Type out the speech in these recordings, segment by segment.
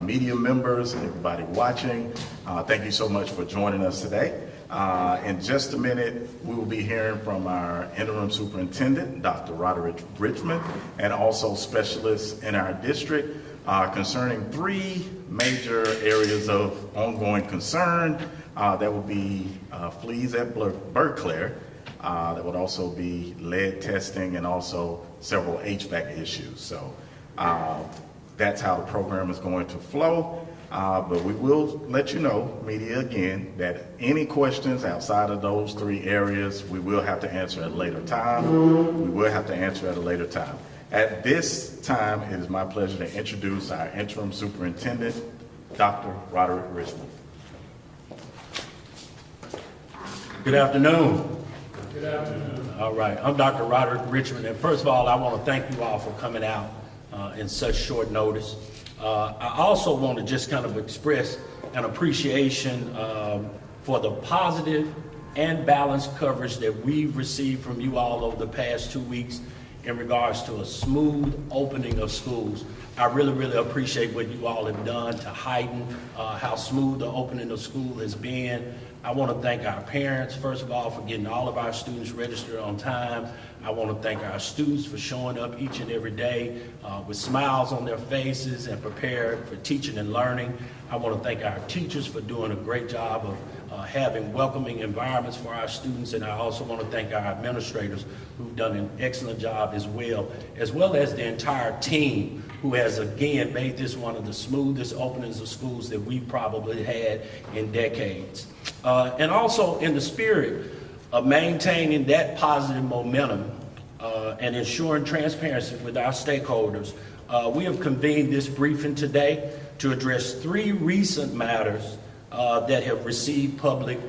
media members and everybody watching. Thank you so much for joining us today. In just a minute, we will be hearing from our interim superintendent, Dr. Roderick Richmond, and also specialists in our district concerning three major areas of ongoing concern. That would be fleas at Berkeley. That would also be lead testing and also several HVAC issues. So that's how the program is going to flow. But we will let you know, media again, that any questions outside of those three areas, we will have to answer at a later time. At this time, it is my pleasure to introduce our interim superintendent, Dr. Roderick Richmond. Good afternoon. Good afternoon. All right, I'm Dr. Roderick Richmond, and first of all, I want to thank you all for coming out in such short notice. I also want to just kind of express an appreciation for the positive and balanced coverage that we've received from you all over the past 2 weeks in regards to a smooth opening of schools. I really appreciate what you all have done to heighten how smooth the opening of school has been. I want to thank our parents, first of all, for getting all of our students registered on time. I want to thank our students for showing up each and every day with smiles on their faces and prepared for teaching and learning. I want to thank our teachers for doing a great job of having welcoming environments for our students, and I also want to thank our administrators who've done an excellent job as well as the entire team who has again made this one of the smoothest openings of schools that we've probably had in decades. And also in the spirit of maintaining that positive momentum and ensuring transparency with our stakeholders, we have convened this briefing today to address three recent matters that have received public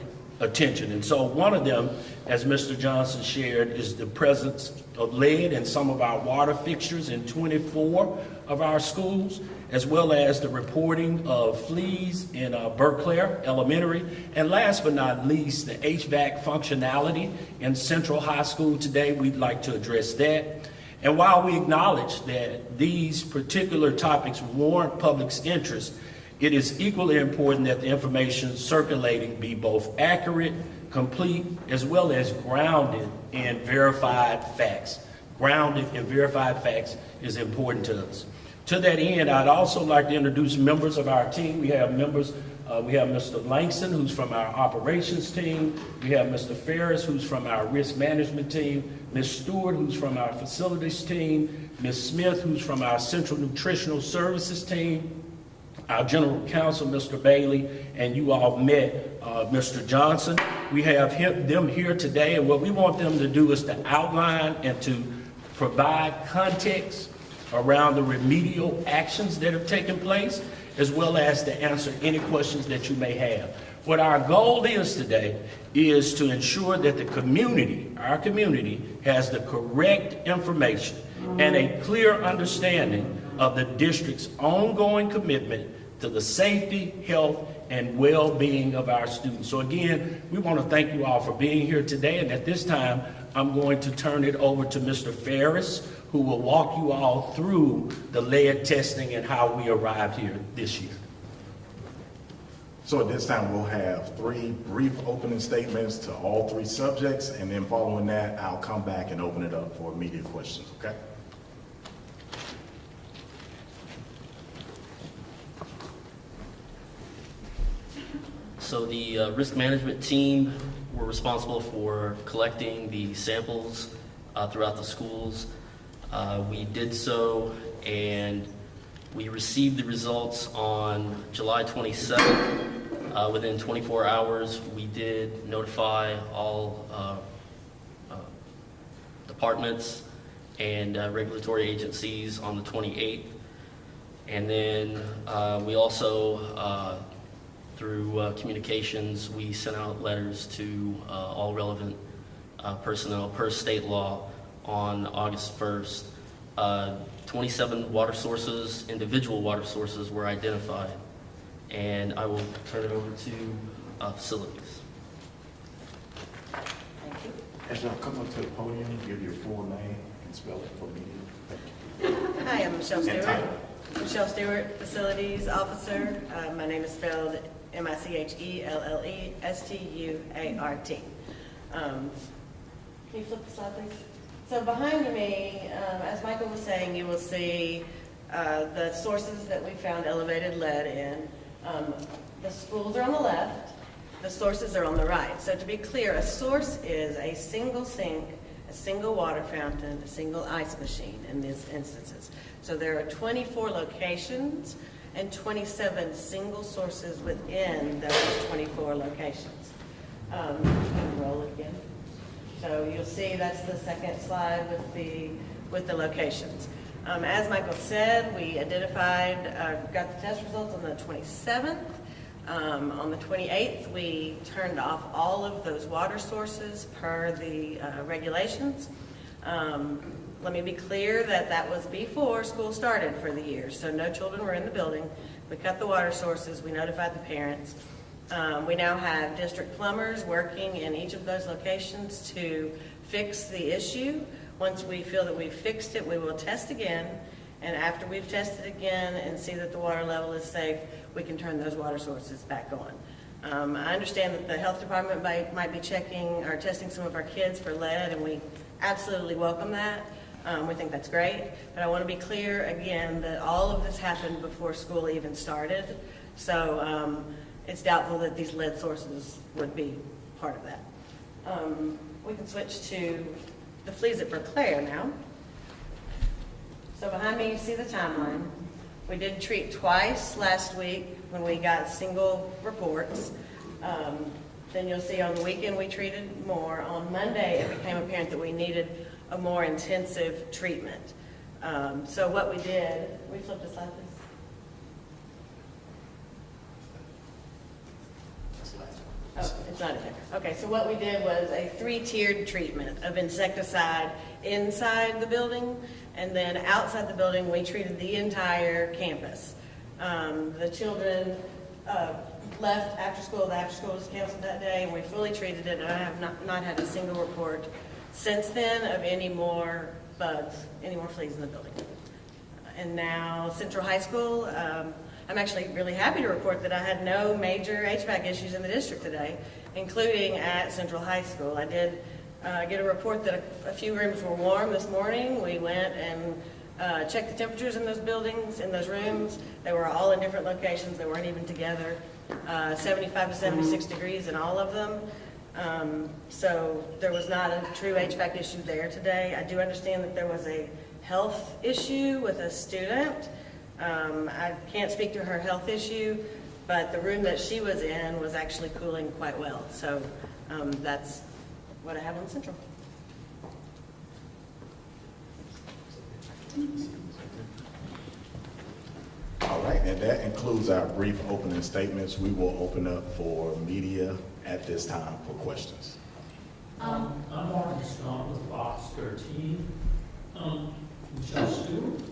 attention. And so one of them, as Mr. Johnson shared, is the presence of lead in some of our water fixtures in 24 of our schools, as well as the reporting of fleas in Berkeley Elementary, and last but not least, the HVAC functionality in Central High School today. We'd like to address that. And while we acknowledge that these particular topics warrant public's interest, it is equally important that the information circulating be both accurate, complete, as well as grounded in verified facts. Grounded in verified facts is important to us. To that end, I'd also like to introduce members of our team. We have Mr. Langston, who's from our operations team. We have Mr. Ferris, who's from our risk management team. Ms. Stewart, who's from our facilities team. Ms. Smith, who's from our central nutritional services team. Our general counsel, Mr. Bailey, and you all met Mr. Johnson. We have them here today, and what we want them to do is to outline and to provide context around the remedial actions that have taken place, as well as to answer any questions that you may have. What our goal is today is to ensure that the community, our community, has the correct information and a clear understanding of the district's ongoing commitment to the safety, health, and well-being of our students. So again, we want to thank you all for being here today, and at this time, I'm going to turn it over to Mr. Ferris, who will walk you all through the lead testing and how we arrived here this year. So at this time, we'll have three brief opening statements to all three subjects, and then following that, I'll come back and open it up for immediate questions, okay? So the risk management team were responsible for collecting the samples throughout the schools. We did so, and we received the results on July 27th. Within 24 hours, we did notify all departments and regulatory agencies on the 28th. And then we also, through communications, we sent out letters to all relevant personnel per state law on August 1st. 27 water sources, individual water sources, were identified. And I will turn it over to facilities. Thank you. As y'all come up to the podium, give your full name and spell it for me. Thank you. Hi, I'm Michelle And Stewart. title. Michelle Stewart, Facilities Officer. My name is spelled MICHELLESTUART. Can you flip the slide, please? So behind me, as Michael was saying, you will see the sources that we found elevated lead in. The schools are on the left, the sources are on the right. So to be clear, a source is a single sink, a single water fountain, a single ice machine in these instances. So there are 24 locations and 27 single sources within those 24 locations. Roll it again. So you'll see that's the second slide with the locations. As Michael said, we identified, got the test results on the 27th. On the 28th, we turned off all of those water sources per the regulations. Let me be clear that that was before school started for the year, so no children were in the building. We cut the water sources, we notified the parents. We now have district plumbers working in each of those locations to fix the issue. Once we feel that we've fixed it, we will test again, and after we've tested again and see that the water level is safe, we can turn those water sources back on. I understand that the health department might be checking or testing some of our kids for lead, and we absolutely welcome that. We think that's great, but I want to be clear again that all of this happened before school even started, so it's doubtful that these lead sources would be part of that. We can switch to the fleas at Berkeley now. So behind me you see the timeline. We did treat twice last week when we got single reports. Then you'll see on the weekend we treated more. On Monday it became apparent that we needed a more intensive treatment. So what we did, we flipped a slide, please. Oh, it's not in there. Okay, so what we did was a 3-tiered treatment of insecticide inside the building, and then outside the building we treated the entire campus. The children left after school. The after school was canceled that day, and we fully treated it, and I have not had a single report since then of any more bugs, any more fleas in the building. And now Central High School, I'm actually really happy to report that I had no major HVAC issues in the district today, including at Central High School. I did get a report that a few rooms were warm this morning. We went and checked the temperatures in those buildings, in those rooms. They were all in different locations. They weren't even together. 75 to 76 degrees in all of them. So there was not a true HVAC issue there today. I do understand that there was a health issue with a student. I can't speak to her health issue, but the room that she was in was actually cooling quite well. So that's what I have on Central. All right, and that includes our brief opening statements. We will open up for media at this time for questions. I'm Martin Scott with Fox 13. Michelle Stewart,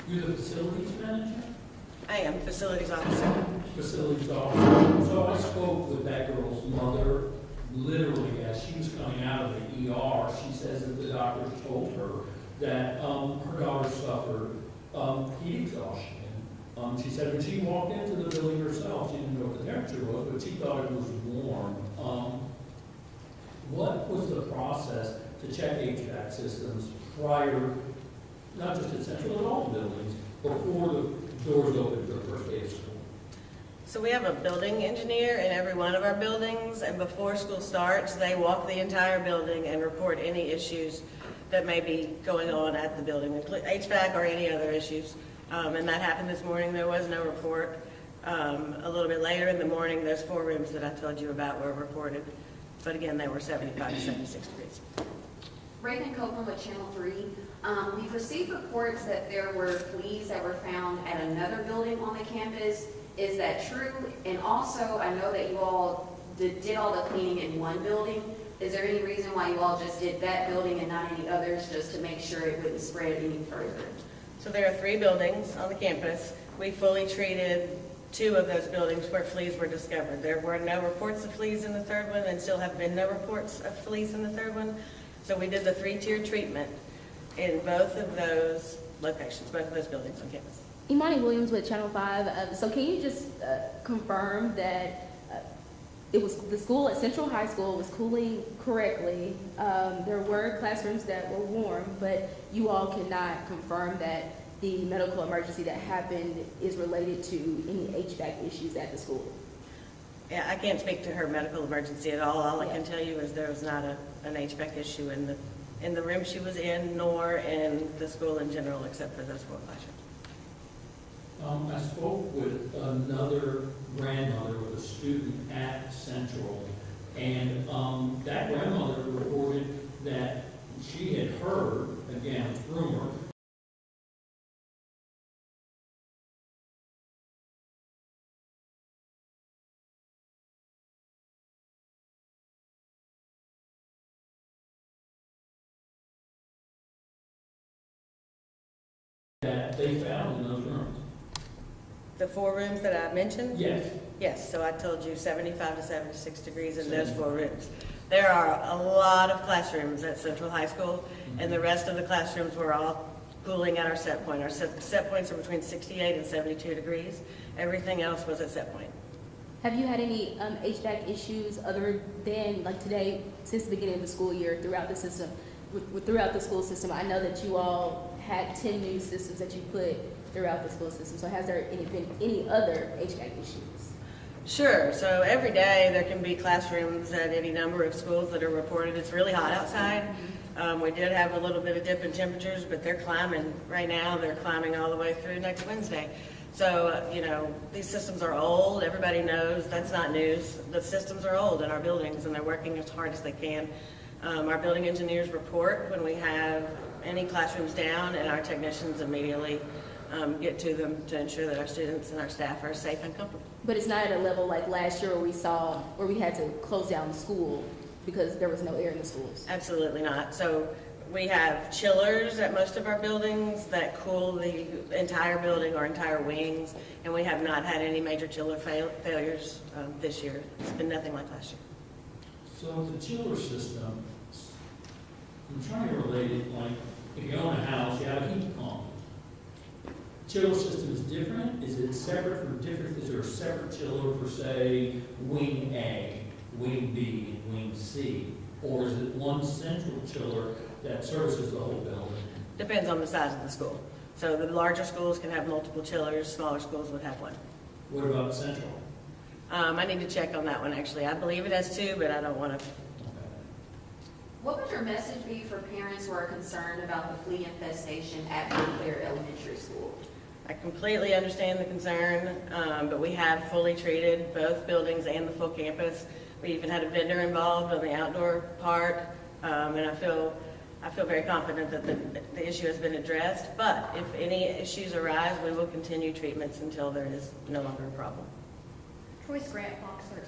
you're the facilities manager? I am facilities officer. Facilities officer. So I spoke with that girl's mother literally as she was coming out of the ER. She says that the doctors told her that her daughter suffered heat exhaustion. She said when she walked into the building herself, she didn't know what the temperature was, but she thought it was warm. What was the process to check HVAC systems prior, not just at Central, but all buildings, before the doors opened for the first day of school? So we have a building engineer in every one of our buildings, and before school starts, they walk the entire building and report any issues that may be going on at the building, HVAC or any other issues. And that happened this morning. There was no report. A little bit later in the morning, those 4 rooms that I told you about were reported. But again, they were 75 to 76 degrees. Reagan Copeland with Channel 3. We've received reports that there were fleas that were found at another building on the campus. Is that true? And also, I know that you all did all the cleaning in one building. Is there any reason why you all just did that building and not any others, just to make sure it wouldn't spread any further? So there are 3 buildings on the campus. We fully treated 2 of those buildings where fleas were discovered. There were no reports of fleas in the 3rd one, and still have been no reports of fleas in the 3rd one. So we did the 3-tier treatment in both of those locations, both of those buildings on campus. Imani Williams with Channel 5. So can you just confirm that it was the school at Central High School was cooling correctly? There were classrooms that were warm, but you all cannot confirm that the medical emergency that happened is related to any HVAC issues at the school? Yeah, I can't speak to her medical emergency at all. All I can tell you is there was not an HVAC issue in the room she was in, nor in the school in general, except for those 4 classrooms. I spoke with another grandmother with a student at Central, and that grandmother reported that she had heard, again, it's rumor, that they found in those rooms. The 4 rooms that I mentioned? Yes. Yes, so I told you 75 to 76 degrees in those 4 rooms. There are a lot of classrooms at Central High School, and the rest of the classrooms were all cooling at our set point. Our set points are between 68 and 72 degrees. Everything else was at set point. Have you had any HVAC issues other than like today, since the beginning of the school year, throughout the system, throughout the school system? I know that you all had 10 new systems that you put throughout the school system. So has there been any other HVAC issues? Sure. So every day there can be classrooms at any number of schools that are reported. It's really hot outside. We did have a little bit of dip in temperatures, but they're climbing right now. They're climbing all the way through next Wednesday. So, these systems are old. Everybody knows that's not news. The systems are old in our buildings, and they're working as hard as they can. Our building engineers report when we have any classrooms down, and our technicians immediately get to them to ensure that our students and our staff are safe and comfortable. But it's not at a level like last year where we had to close down the school because there was no air in the schools. Absolutely not. So we have chillers at most of our buildings that cool the entire building or entire wings, and we have not had any major chiller failures this year. It's been nothing like last year. So the chiller system, I'm trying to relate it, like, if you own a house, you have a heat pump. Chiller system is different? Is it separate from different, is there a separate chiller for, say, wing A, wing B, and wing C? Or is it one central chiller that services the whole building? Depends on the size of the school. So the larger schools can have multiple chillers, smaller schools would have one. What about central? I need to check on that one, actually. I believe it has 2, but I don't want to. What would your message be for parents who are concerned about the flea infestation at Montclair Elementary School? I completely understand the concern, but we have fully treated both buildings and the full campus. We even had a vendor involved on the outdoor part, and I feel very confident that the issue has been addressed. But if any issues arise, we will continue treatments until there is no longer a problem. Troy's Grant, Fox 13.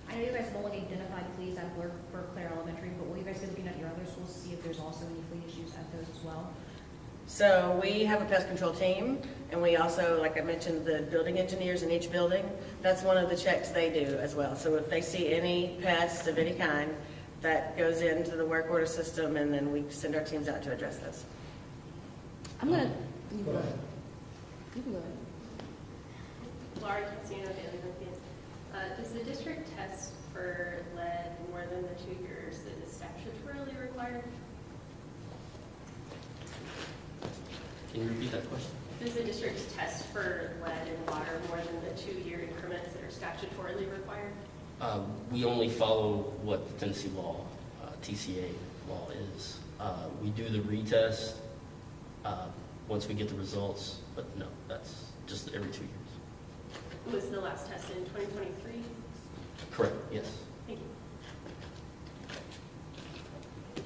I know you guys have only identified fleas at Claire Elementary, but will you guys be looking at your other schools to see if there's also any flea issues at those as well? So we have a pest control team, and we also, like I mentioned, the building engineers in each building, that's one of the checks they do as well. So if they see any pests of any kind, that goes into the work order system, and then we send our teams out to address those. I'm going to... Go ahead. You can go ahead. Laurie Casino, Daily Lincoln. Does the district test for lead more than the 2 years that is statutorily required? Can you repeat that question? Does the district test for lead in water more than the 2-year increments that are statutorily required? We only follow what the Tennessee law, TCA law is. We do the retest once we get the results, but no, that's just every 2 years. Was the last test in 2023? Correct, yes. Thank you.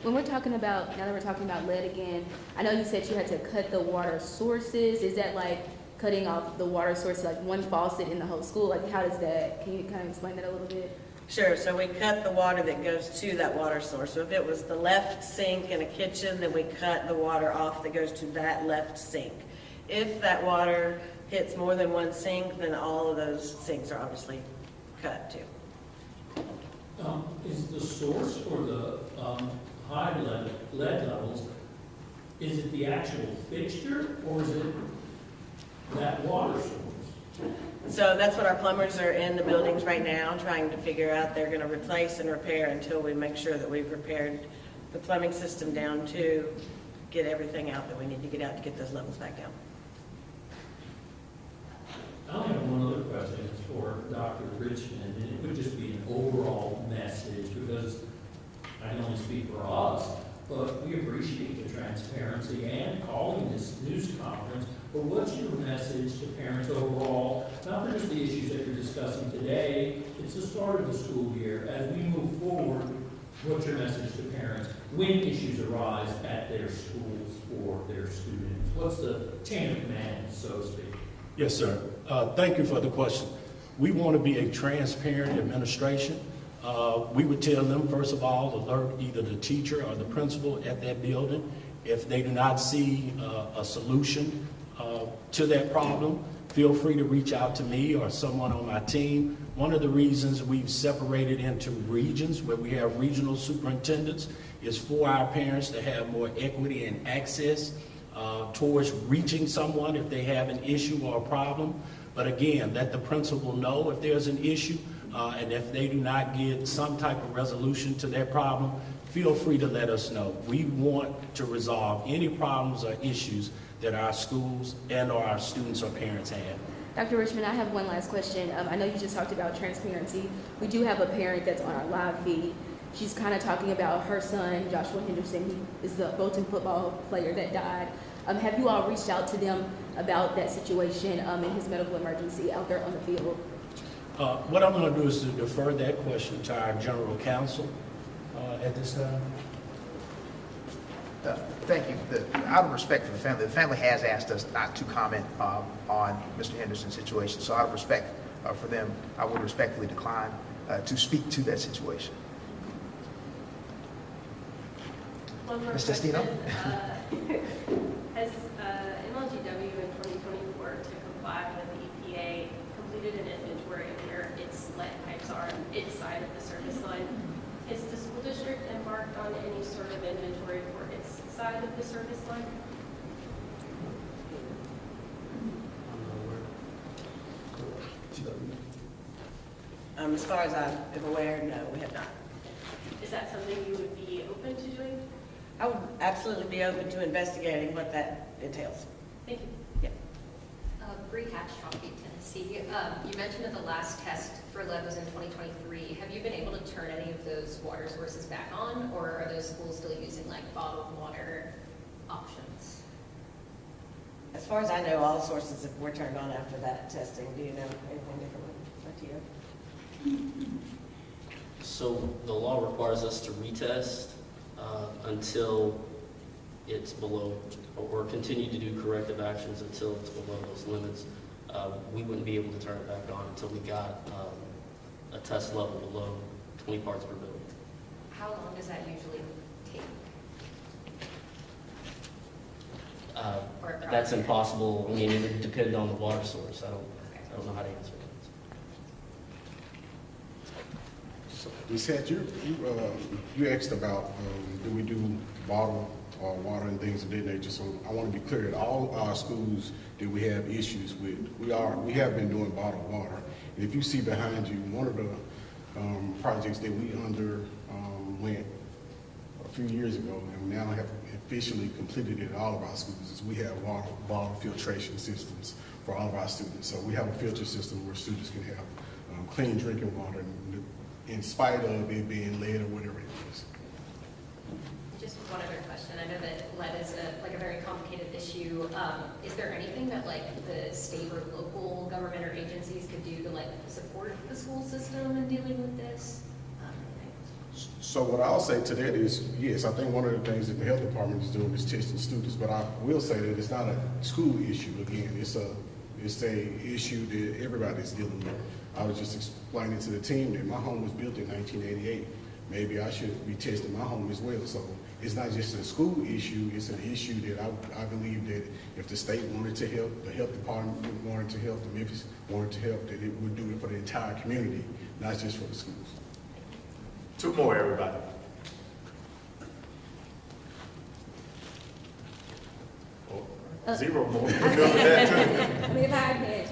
When we're talking about, now that we're talking about lead again, I know you said you had to cut the water sources. Is that like cutting off the water source, like one faucet in the whole school? Like how does that, can you kind of explain that a little bit? Sure, so we cut the water that goes to that water source. So if it was the left sink in a kitchen, then we cut the water off that goes to that left sink. If that water hits more than one sink, then all of those sinks are obviously cut too. Is the source for the high lead levels, is it the actual fixture, or is it that water source. So that's what our plumbers are in the buildings right now, trying to figure out. They're going to replace and repair until we make sure that we've repaired the plumbing system down to get everything out that we need to get out to get those levels back down. I only have one other question. It's for Dr. Richmond, and it would just be an overall message, because I can only speak for us, but we appreciate the transparency and calling this news conference. But what's your message to parents overall, not for just the issues that you're discussing today, it's the start of the school year. As we move forward, what's your message to parents when issues arise at their schools for their students? What's the chain of command, so to speak? Yes, sir. Thank you for the question. We want to be a transparent administration. We would tell them, first of all, alert either the teacher or the principal at that building. If they do not see a solution to that problem, feel free to reach out to me or someone on my team. One of the reasons we've separated into regions where we have regional superintendents is for our parents to have more equity and access towards reaching someone if they have an issue or a problem. But again, let the principal know if there's an issue, and if they do not get some type of resolution to their problem, feel free to let us know. We want to resolve any problems or issues that our schools and or our students or parents have. Dr. Richmond, I have one last question. I know you just talked about transparency. We do have a parent that's on our live feed. She's kind of talking about her son, Joshua Henderson. He is the Bolton football player that died. Have you all reached out to them about that situation and his medical emergency out there on the field? What I'm going to do is to defer that question to our general counsel at this time. Thank you. Out of respect for the family has asked us not to comment on Mr. Henderson's situation. So out of respect for them, I would respectfully decline to speak to that situation. One more Mr. Stino? Has MLGW in 2024 to comply with the EPA completed an inventory of where its lead pipes are on its side of the service line? Is the school district embarked on any sort of inventory for its side of the service line? As far as I'm aware, no, we have not. Is that something you would be open to doing? I would absolutely be open to investigating what that entails. Thank you. Yeah. Bree Hatch, Chalkbeat, Tennessee. You mentioned that the last test for lead was in 2023. Have you been able to turn any of those water sources back on, or are those schools still using like bottled water options? As far as I know, all sources were turned on after that testing. Do you know anything different? So the law requires us to retest until it's below, or continue to do corrective actions until it's below those limits. We wouldn't be able to turn it back on until we got a test level below 20 parts per billion. How long does that usually take? That's impossible. I mean, it would depend on the water source. I don't know how to answer that. Ms. Hatch, you asked about do we do bottled water and things of that nature. So I want to be clear that all our schools that we have issues with, we have been doing bottled water. And if you see behind you, one of the projects that we went a few years ago, and we now have officially completed it at all of our schools, is we have bottle filtration systems for all of our students. So we have a filter system where students can have clean drinking water in spite of it being lead or whatever it is. Just one other question. I know that lead is a very complicated issue. Is there anything that like the state or local government or agencies could do to like support the school system in dealing with this? So what I'll say to that is, yes, I think one of the things that the health department is doing is testing students, but I will say that it's not a school issue. Again, it's a issue that everybody's dealing with. I was just explaining to the team that my home was built in 1988. Maybe I should be testing my home as well. So it's not just a school issue, it's an issue that I believe that if the state wanted to help, the health department wanted to help, the Memphis wanted to help, that it would do it for the entire community, not just for the schools. Two more, everybody. Zero more. We're good with that too. I mean, if I had,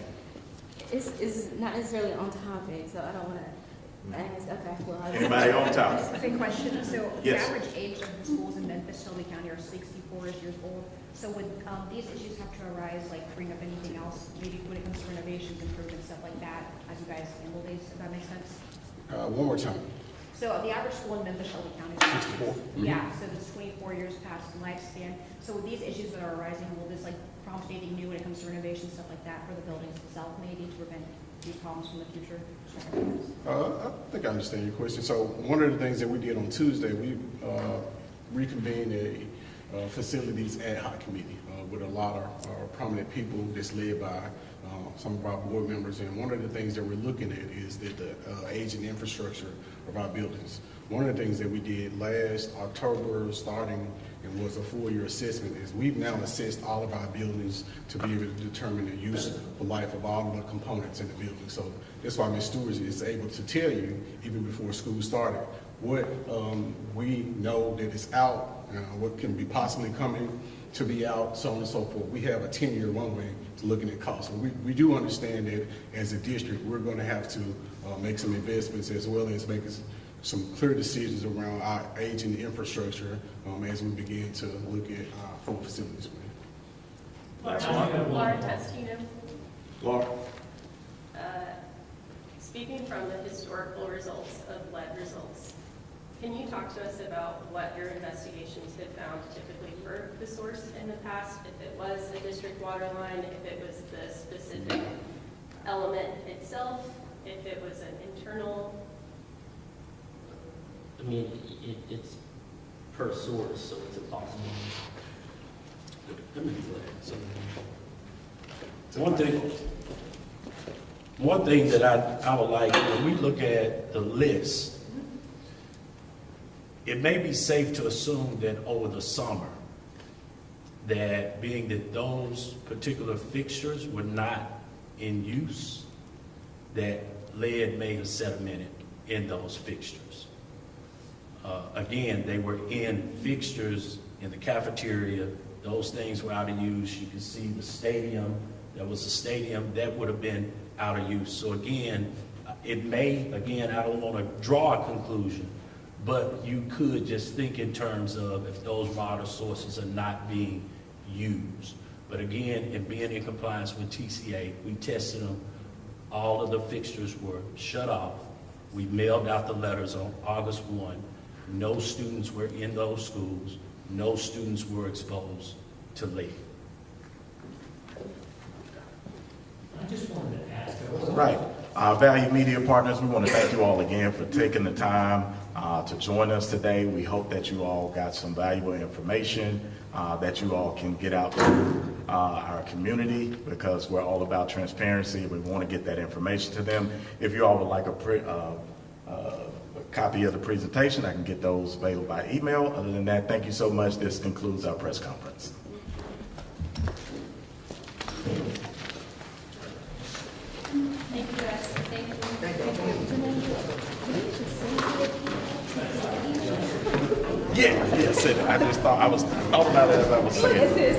it's not necessarily on topic, so I don't want to ask. Okay, well, Anybody on top? Okay, question. So Yes. the average age of the schools in Memphis, Shelby County are 64 years old. So would these issues have to arise, like bring up anything else, maybe when it comes to renovations, improvements, stuff like that, as you guys handle these, if that makes sense? One more time. So the average school in Memphis, Shelby County is 64? Yeah, so that's 24 years past lifespan. So with these issues that are arising, will this like prompt anything new when it comes to renovation, stuff like that, for the buildings itself, maybe to prevent these problems from the future? I think I understand your question. So one of the things that we did on Tuesday, we reconvened a facilities ad hoc committee with a lot of prominent people that's led by some of our board members. And one of the things that we're looking at is that the aging infrastructure of our buildings. One of the things that we did last October, starting and was a full-year assessment, is we've now assessed all of our buildings to be able to determine the use for life of all of the components in the building. So that's why Ms. Stewart is able to tell you, even before school started, what we know that is out, what can be possibly coming to be out, so on and so forth. We have a 10-year runway to looking at costs. We do understand that as a district, we're going to have to make some investments as well as make some clear decisions around our aging infrastructure as we begin to look at our full facilities plan. Laura Testino. Laura? Speaking from the historical results of lead results, can you talk to us about what your investigations have found typically for the source in the past? If it was a district water line, if it was the specific element itself, if it was an internal? I mean, it's per source, so it's impossible. Let me do that. One thing that I would like, when we look at the list, it may be safe to assume that over the summer, that being that those particular fixtures were not in use, that lead may have sedimented in those fixtures. Again, they were in fixtures in the cafeteria. Those things were out of use. You can see the stadium. There was a stadium that would have been out of use. So again, it may, again, I don't want to draw a conclusion, but you could just think in terms of if those water sources are not being used. But again, in being in compliance with TCA, we tested them. All of the fixtures were shut off. We mailed out the letters on August 1. No students were in those schools. No students were exposed to lead. I just wanted to ask. Right. Valued media partners, we want to thank you all again for taking the time to join us today. We hope that you all got some valuable information that you all can get out to our community, because we're all about transparency. We want to get that information to them. If you all would like a copy of the presentation, I can get those available by email. Other than that, thank you so much. This concludes our press conference. Thank you, guys. Thank you. Yeah, said it. I just thought about it as I was saying it.